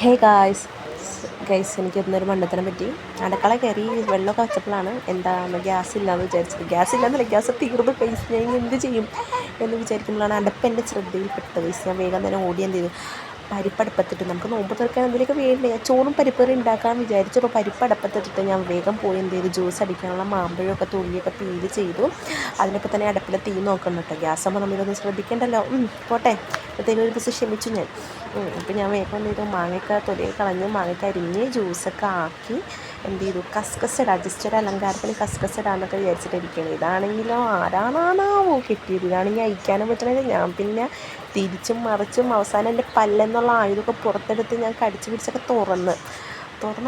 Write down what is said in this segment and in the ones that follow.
Hey guys എനിക്കൊന്നൊരു മണ്ടത്തരം പറ്റി. അടുക്കള കയറി വെള്ളമൊക്കെ വെച്ചപ്പോഴാണ് എന്താണ് ഗ്യാസ് ഇല്ലയെന്ന് വിചാരിച്ചത്. ഗ്യാസ് ഇല്ലയെന്നല്ല, ഗ്യാസ് തീർന്നു ഗൈസ്. ഞാൻ ഇനി എന്ത് ചെയ്യും എന്ന് വിചാരിക്കുമ്പോഴാണ് അടുപ്പെൻ്റെ ശ്രദ്ധയിൽപ്പെട്ടത് ഗൈസ്. ഞാൻ വേഗം തന്നെ ഓടി എന്ത് ചെയ്തു, പരിപ്പടപ്പത്തിട്ട് നമുക്ക് നോമ്പ് തുറക്കാൻ എന്തെങ്കിലുമൊക്കെ വേണ്ടേ, ചോറും പരിപ്പറി ഉണ്ടാക്കാൻ വിചാരിച്ചു. അപ്പോൾ പരിപ്പടപ്പത്തിട്ടിട്ട് ഞാൻ വേഗം പോയി എന്ത് ചെയ്തു, ജ്യൂസ് അടിക്കാനുള്ള മാമ്പഴമൊക്കെ തൊലിയൊക്കെ പീല് ചെയ്തു. അതിനൊപ്പം തന്നെ അടുപ്പിൽ തീ നോക്കണം കേട്ടോ. ഗ്യാസ് ആകുമ്പോൾ നമ്മളിതൊന്നും ശ്രദ്ധിക്കേണ്ടല്ലോ. പോട്ടെ, അപ്പോഴത്തേക്കും ഒരു ദിവസം ക്ഷമിച്ചു ഞാൻ. അപ്പോൾ ഞാൻ വേഗം എന്ത് ചെയ്തു, മാങ്ങയൊക്കെ തൊലിയൊക്കെ കളഞ്ഞ് മാങ്ങയൊക്കെ അരിഞ്ഞ് ജ്യൂസൊക്കെ ആക്കി എന്ത് ചെയ്തു, കസ്കസ് ഇടാം, ജസ്റ്റ് ഒരു അലങ്കാരത്തിന് കസ്കസ് ഇടാമെന്നൊക്കെ വിചാരിച്ചിട്ടിരിക്കുകയാണ്. ഇതാണെങ്കിലോ ആരാണാവോ കിട്ടിയത്. ഇതാണെങ്കിൽ അയക്കാനും പറ്റണില്ല. ഞാൻ പിന്നെ തിരിച്ചും മറിച്ചും അവസാനം എൻ്റെ പല്ലെന്നുള്ള ആയുധമൊക്കെ പുറത്തെടുത്ത് ഞാൻ കടിച്ച് പിടിച്ചൊക്കെ തുറന്ന്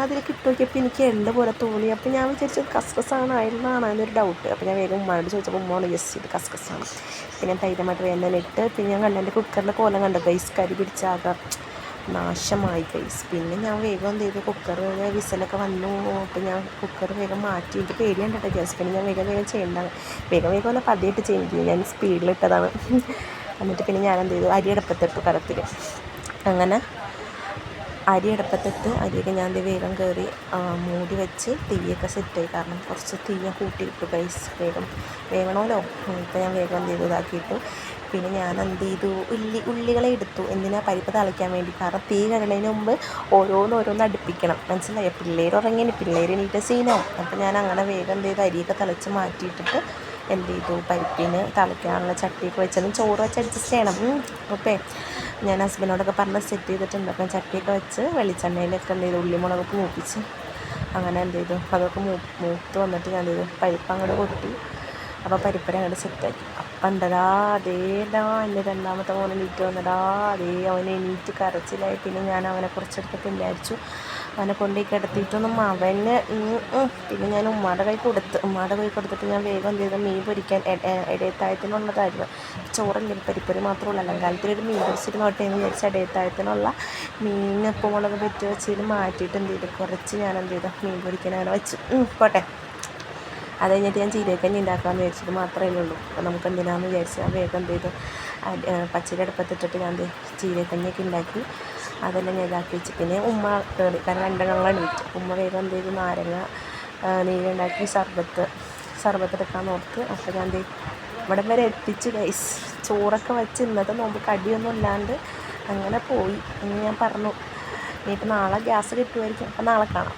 അതിലേക്ക് ഇട്ട് നോക്കിയപ്പോൾ എനിക്ക് എള്ള പോലെ തോന്നി. അപ്പോൾ ഞാൻ വിചാരിച്ചത് കസ്കസാണ് ആയിരുന്നാണ് എന്നൊരു ഡൗട്ട്. അപ്പോൾ ഞാൻ വേഗം ഉമ്മയോട് ചോദിച്ചപ്പോൾ ഉമ്മയാണ് യെസ് ഇത് കസ്കസാണ്. പിന്നെ ഞാൻ ധൈര്യമായിട്ട് വേഗം തന്നെ ഇട്ട്. പിന്നെ ഞാൻ കണ്ട എൻ്റെ കുക്കറിൻ്റെ കോലം കണ്ടു ഗൈസ്, കരി പിടിച്ചാകെ നാശമായി ഗൈസ്. പിന്നെ ഞാൻ വേഗം എന്ത് ചെയ്തു, കുക്കർ വിസലൊക്കെ വന്നു. അപ്പോൾ ഞാൻ കുക്കർ വേഗം മാറ്റി. എനിക്ക് പേടിയുണ്ട് കേട്ടോ ഗ്യാസ്. പിന്നെ ഞാൻ വേഗം ചെയ്യേണ്ടതാണ്. വേഗം വല്ല പതിയായിട്ട് ചെയ്യുന്നത്, ഞാൻ സ്പീഡിലിട്ടതാണ്. എന്നിട്ട് പിന്നെ ഞാൻ എന്ത് ചെയ്തു, അരി അടുപ്പത്തിട്ടു കലത്തിൽ. അങ്ങനെ അരി അടുപ്പത്തിട്ട് അരിയൊക്കെ ഞാൻ വേഗം കയറി മൂടി വെച്ച് തീയൊക്കെ സെറ്റായി. കാരണം കുറച്ച് തീയ കൂട്ടിയിട്ടു ഗൈസ്, വേഗണമല്ലോ. ഇപ്പോൾ ഞാൻ വേഗം എന്ത് ചെയ്തു ഇതാക്കിയിട്ടു. പിന്നെ ഞാൻ എന്ത് ചെയ്തു, ഉള്ളികളെ എടുത്തു. എന്തിനാ, പരിപ്പ് തളിക്കാൻ വേണ്ടി. കാരണം തീ കഴിയുന്നതിന് മുമ്പ് ഓരോന്ന് അടുപ്പിക്കണം, മനസ്സിലായോ. പിള്ളേർ എണീറ്റ സീനാവും. അപ്പോൾ ഞാൻ അങ്ങനെ വേഗം എന്ത് ചെയ്തു, അരിയൊക്കെ തിളച്ച് മാറ്റിയിട്ടിട്ട് എന്ത് ചെയ്തു, പരിപ്പിന് തിളയ്ക്കാനുള്ള ചട്ടിയൊക്കെ വെച്ചാലും ചോറ് വെച്ച് അഡ്ജസ്റ്റ് ചെയ്യണം. ഓക്കെ, ഞാൻ ഹസ്ബൻഡിനോടൊക്കെ പറഞ്ഞ് സെറ്റ് ചെയ്തിട്ടുണ്ട്. അപ്പം ചട്ടിയൊക്കെ വെച്ച് വെളിച്ചെണ്ണയിലൊക്കെ എന്ത് ചെയ്തു, ഉള്ളിമുളകൊക്കെ മൂപ്പിച്ച് അങ്ങനെ എന്ത് ചെയ്തു, അതൊക്കെ മൂത്ത് വന്നിട്ട് ഞാൻ എന്ത് ചെയ്തു, പരിപ്പ് അങ്ങോട്ട് കൊട്ടി. അപ്പോൾ പരിപ്പര അങ്ങോട്ട് സെറ്റാക്കി. അപ്പം ഉണ്ടടാ അതേടാ എൻ്റെ രണ്ടാമത്തെ മോനെ എണീറ്റ് വന്നടാ, അവനെ എണീറ്റ് കരച്ചിലായി. പിന്നെ ഞാൻ അവനെ കുറച്ചെടുത്ത് വിചാരിച്ചു അവനെ കൊണ്ടേക്ക് കിടത്തിയിട്ടൊന്നും അവന്. പിന്നെ ഞാൻ ഉമ്മാടെ കൈ കൊടുത്തിട്ട് ഞാൻ വേഗം എന്ത് ചെയ്തു, മീൻ പൊരിക്കാൻ ഇടയത്താഴത്തിനുള്ളതായിരുന്നു. ചോറെങ്കിലും പരിപ്പറി മാത്രമുള്ള അലങ്കാലത്തിലൊരു മീൻ പൊരിച്ചിട്ട് നോട്ടെ എന്ന് വിചാരിച്ച ഇടയത്താഴത്തിനുള്ള മീൻ ഉപ്പുമുളക് പെറ്റി വെച്ചിട്ട് മാറ്റിയിട്ട് എന്ത് ചെയ്തു, കുറച്ച് ഞാൻ എന്ത് ചെയ്തു, മീൻ പൊരിക്കാൻ അങ്ങനെ വെച്ചു. പോട്ടെ, അത് കഴിഞ്ഞിട്ട് ഞാൻ ജീരകക്കഞ്ഞി ഉണ്ടാക്കാമെന്ന് വിചാരിച്ചത് മാത്രമേ ഉള്ളൂ. അപ്പോൾ നമുക്ക് എന്തിനാണെന്ന് വിചാരിച്ച് ഞാൻ വേഗം എന്ത് ചെയ്തു, പച്ചരി അടുപ്പത്തിട്ടിട്ട് ഞാൻ ജീരകക്കഞ്ഞിയൊക്കെ ഉണ്ടാക്കി. അതെല്ലാം ഞാൻ ഇതാക്കി വെച്ച്. പിന്നെ ഉമ്മ കയറി, കാരണം രണ്ടെണ്ണം എണീറ്റ്. ഉമ്മ വേഗം എന്ത് ചെയ്തു, നാരങ്ങ നീരുണ്ടാക്കി സർബത്ത് എടുക്കാൻ ഓർത്ത്. അപ്പോൾ ഞാൻ ഇവിടെ വരെ എത്തിച്ച് ഗൈസ്. ചോറൊക്കെ വെച്ച് ഇന്നത്തെ നോമ്പ് കടിയൊന്നും ഇല്ലാണ്ട് അങ്ങനെ പോയി എന്ന് ഞാൻ പറഞ്ഞു. ഇനിയിപ്പോൾ നാളെ ഗ്യാസ് കിട്ടുമായിരിക്കും. അപ്പോൾ നാളെ കാണാം.